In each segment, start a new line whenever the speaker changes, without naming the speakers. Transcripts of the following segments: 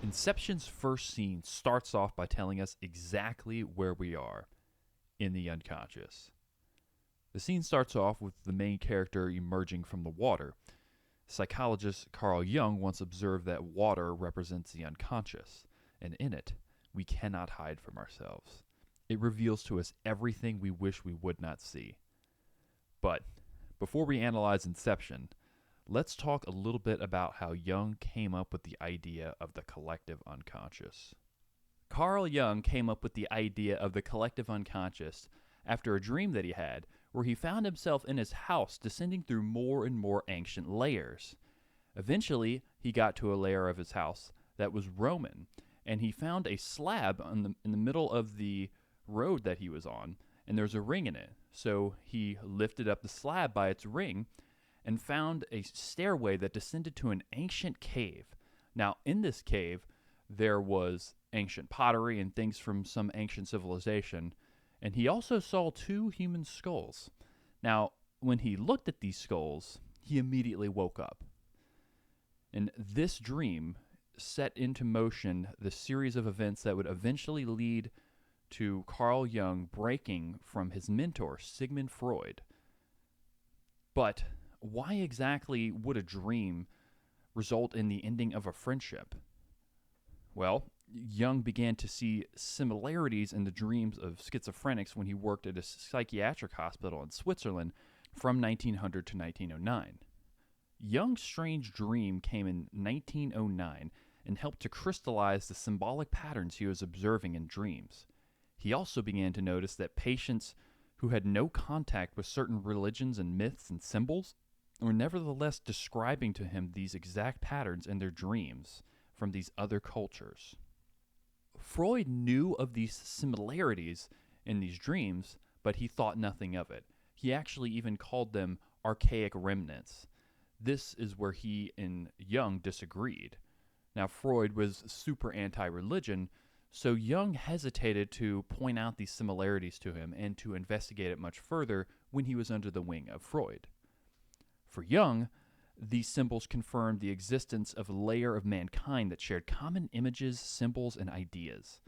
Inception's first scene starts off by telling us exactly where we are in the unconscious. The scene starts off with the main character emerging from the water. Psychologist Carl Jung once observed that water represents the unconscious, and in it, we cannot hide from ourselves. It reveals to us everything we wish we would not see. But before we analyze Inception, let's talk a little bit about how Jung came up with the idea of the collective unconscious. Carl Jung came up with the idea of the collective unconscious after a dream that he had where he found himself in his house descending through more and more ancient layers. Eventually, he got to a layer of his house that was Roman, and he found a slab in the middle of the road that he was on, and there's a ring in it. So he lifted up the slab by its ring and found a stairway that descended to an ancient cave. Now, in this cave, there was ancient pottery and things from some ancient civilization, and he also saw two human skulls. Now, when he looked at these skulls, he immediately woke up. And this dream set into motion the series of events that would eventually lead to Carl Jung breaking from his mentor, Sigmund Freud. But why exactly would a dream result in the ending of a friendship? Well, Jung began to see similarities in the dreams of schizophrenics when he worked at a psychiatric hospital in Switzerland from 1900 to 1909. Jung's strange dream came in 1909 and helped to crystallize the symbolic patterns he was observing in dreams. He also began to notice that patients who had no contact with certain religions and myths and symbols were nevertheless describing to him these exact patterns in their dreams from these other cultures. Freud knew of these similarities in these dreams, but he thought nothing of it. He actually even called them archaic remnants. This is where he and Jung disagreed. Now, Freud was super anti-religion, so Jung hesitated to point out these similarities to him and to investigate it much further when he was under the wing of Freud. For Jung, these symbols confirmed the existence of a layer of mankind that shared common images, symbols, and ideas.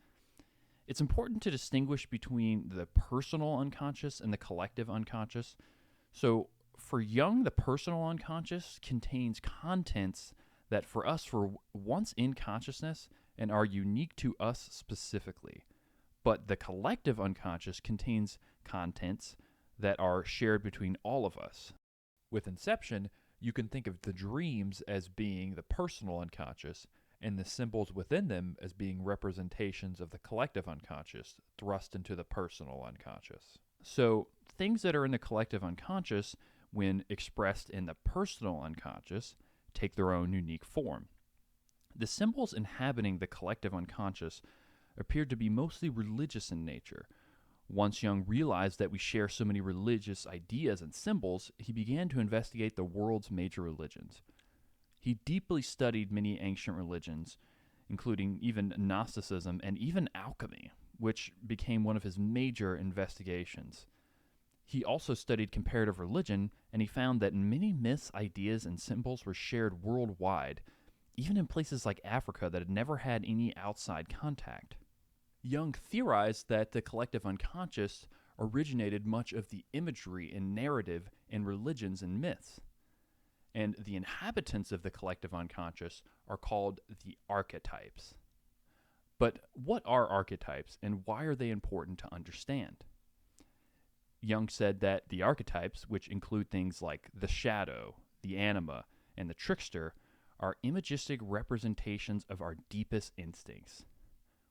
It's important to distinguish between the personal unconscious and the collective unconscious. So, for Jung, the personal unconscious contains contents that for us were once in consciousness and are unique to us specifically. But the collective unconscious contains contents that are shared between all of us. With Inception, you can think of the dreams as being the personal unconscious and the symbols within them as being representations of the collective unconscious thrust into the personal unconscious. So, things that are in the collective unconscious, when expressed in the personal unconscious, take their own unique form. The symbols inhabiting the collective unconscious appeared to be mostly religious in nature. Once Jung realized that we share so many religious ideas and symbols, he began to investigate the world's major religions. He deeply studied many ancient religions, including even Gnosticism and even alchemy, which became one of his major investigations. He also studied comparative religion, and he found that many myths, ideas, and symbols were shared worldwide, even in places like Africa that had never had any outside contact. Jung theorized that the collective unconscious originated much of the imagery and narrative in religions and myths. And the inhabitants of the collective unconscious are called the archetypes. But what are archetypes and why are they important to understand? Jung said that the archetypes, which include things like the shadow, the anima, and the trickster, are imagistic representations of our deepest instincts.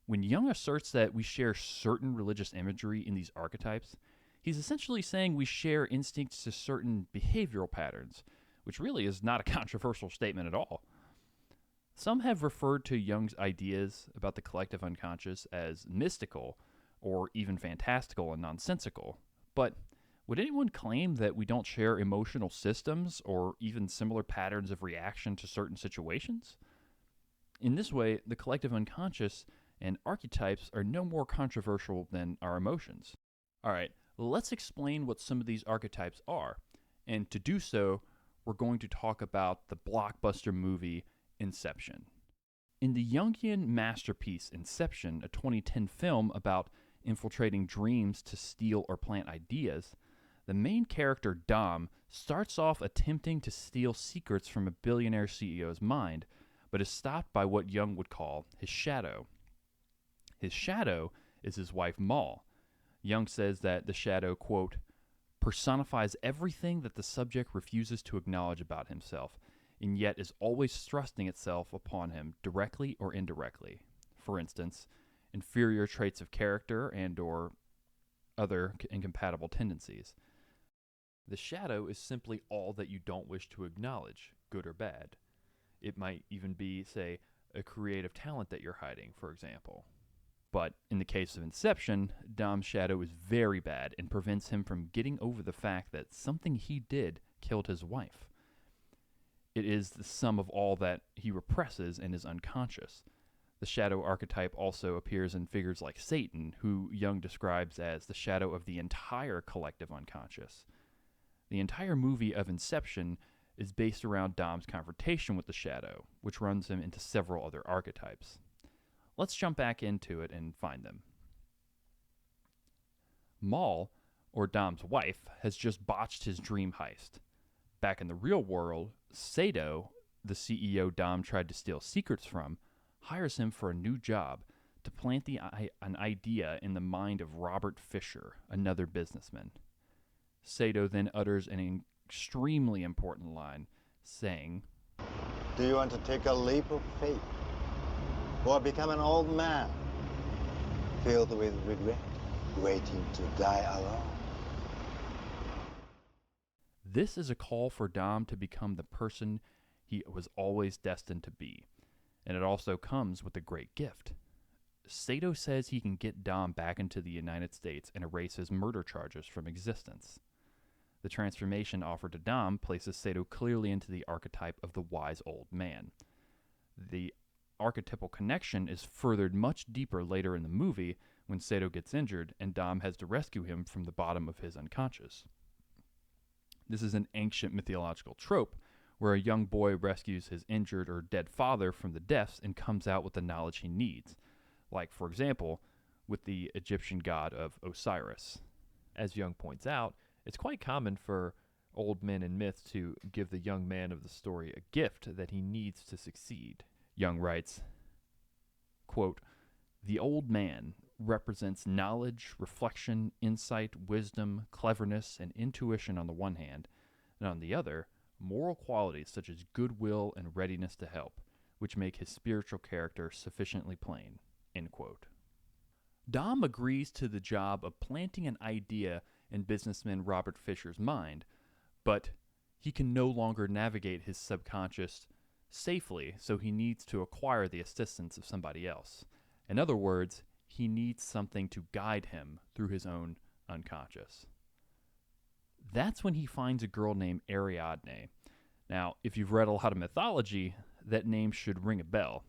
When Jung asserts that we share certain religious imagery in these archetypes, he's essentially saying we share instincts to certain behavioral patterns, which really is not a controversial statement at all. Some have referred to Jung's ideas about the collective unconscious as mystical or even fantastical and nonsensical, but would anyone claim that we don't share emotional systems or even similar patterns of reaction to certain situations? In this way, the collective unconscious and archetypes are no more controversial than our emotions. All right, let's explain what some of these archetypes are. And to do so, we're going to talk about the blockbuster movie Inception. In the Jungian masterpiece Inception, a 2010 film about infiltrating dreams to steal or plant ideas, the main character, Dom, starts off attempting to steal secrets from a billionaire CEO's mind, but is stopped by what Jung would call his shadow. His shadow is his wife, Mal. Jung says that the shadow, quote, personifies everything that the subject refuses to acknowledge about himself, and yet is always thrusting itself upon him directly or indirectly. For instance, inferior traits of character and or other incompatible tendencies. The shadow is simply all that you don't wish to acknowledge, good or bad. It might even be, say, a creative talent that you're hiding, for example. But in the case of Inception, Dom's shadow is very bad and prevents him from getting over the fact that something he did killed his wife. It is the sum of all that he represses and is unconscious. The shadow archetype also appears in figures like Satan, who Jung describes as the shadow of the entire collective unconscious. The entire movie of Inception is based around Dom's confrontation with the shadow, which runs him into several other archetypes. Let's jump back into it and find them. Mal, or Dom's wife, has just botched his dream heist. Back in the real world, Sato, the CEO Dom tried to steal secrets from, hires him for a new job to plant an idea in the mind of Robert Fisher, another businessman. Sato then utters an extremely important line, saying,
Do you want to take a leap of faith? Or become an old man, filled with regret, waiting to die alone?
This is a call for Dom to become the person he was always destined to be, and it also comes with a great gift. Sato says he can get Dom back into the United States and erase his murder charges from existence. The transformation offered to Dom places Sato clearly into the archetype of the wise old man. The archetypal connection is furthered much deeper later in the movie when Sato gets injured and Dom has to rescue him from the bottom of his unconscious. This is an ancient mythological trope where a young boy rescues his injured or dead father from the depths and comes out with the knowledge he needs, like, for example, with the Egyptian god of Osiris. As Jung points out, it's quite common for old men in myth to give the young man of the story a gift that he needs to succeed. Jung writes, quote, the old man represents knowledge, reflection, insight, wisdom, cleverness, and intuition on the one hand, and on the other, moral qualities such as goodwill and readiness to help, which make his spiritual character sufficiently plain, end quote. Dom agrees to the job of planting an idea in businessman Robert Fisher's mind, but he can no longer navigate his subconscious safely, so he needs to acquire the assistance of somebody else. In other words, he needs something to guide him through his own unconscious. That's when he finds a girl named Ariadne. Now, if you've read a lot of mythology, that name should ring a bell.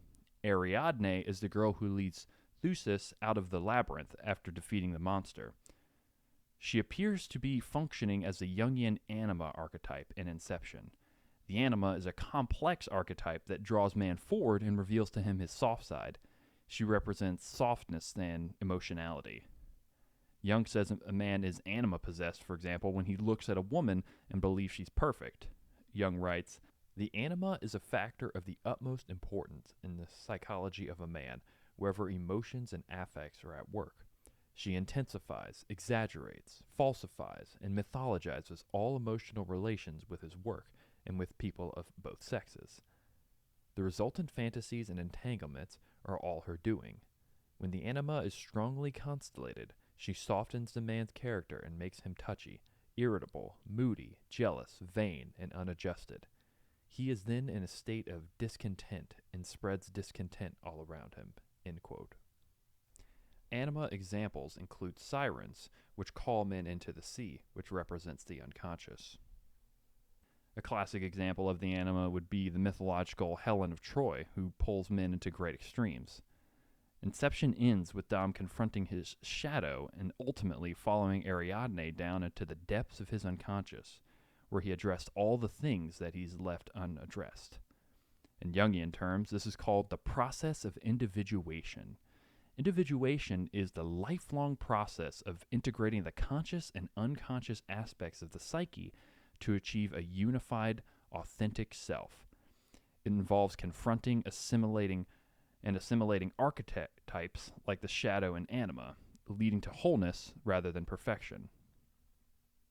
Ariadne is the girl who leads Theseus out of the labyrinth after defeating the monster. She appears to be functioning as the Jungian anima archetype in Inception. The anima is a complex archetype that draws man forward and reveals to him his soft side. She represents softness and emotionality. Jung says a man is anima possessed, for example, when he looks at a woman and believes she's perfect. Jung writes, the anima is a factor of the utmost importance in the psychology of a man, wherever emotions and affects are at work. She intensifies, exaggerates, falsifies, and mythologizes all emotional relations with his work and with people of both sexes. The resultant fantasies and entanglements are all her doing. When the anima is strongly constellated, she softens the man's character and makes him touchy, irritable, moody, jealous, vain, and unadjusted. He is then in a state of discontent and spreads discontent all around him, end quote. Anima examples include sirens, which call men into the sea, which represents the unconscious. A classic example of the anima would be the mythological Helen of Troy, who pulls men into great extremes. Inception ends with Dom confronting his shadow and ultimately following Ariadne down into the depths of his unconscious, where he addressed all the things that he's left unaddressed. In Jungian terms, this is called the process of individuation. Individuation is the lifelong process of integrating the conscious and unconscious aspects of the psyche to achieve a unified, authentic self. It involves confronting, assimilating archetypes like the shadow and anima, leading to wholeness rather than perfection.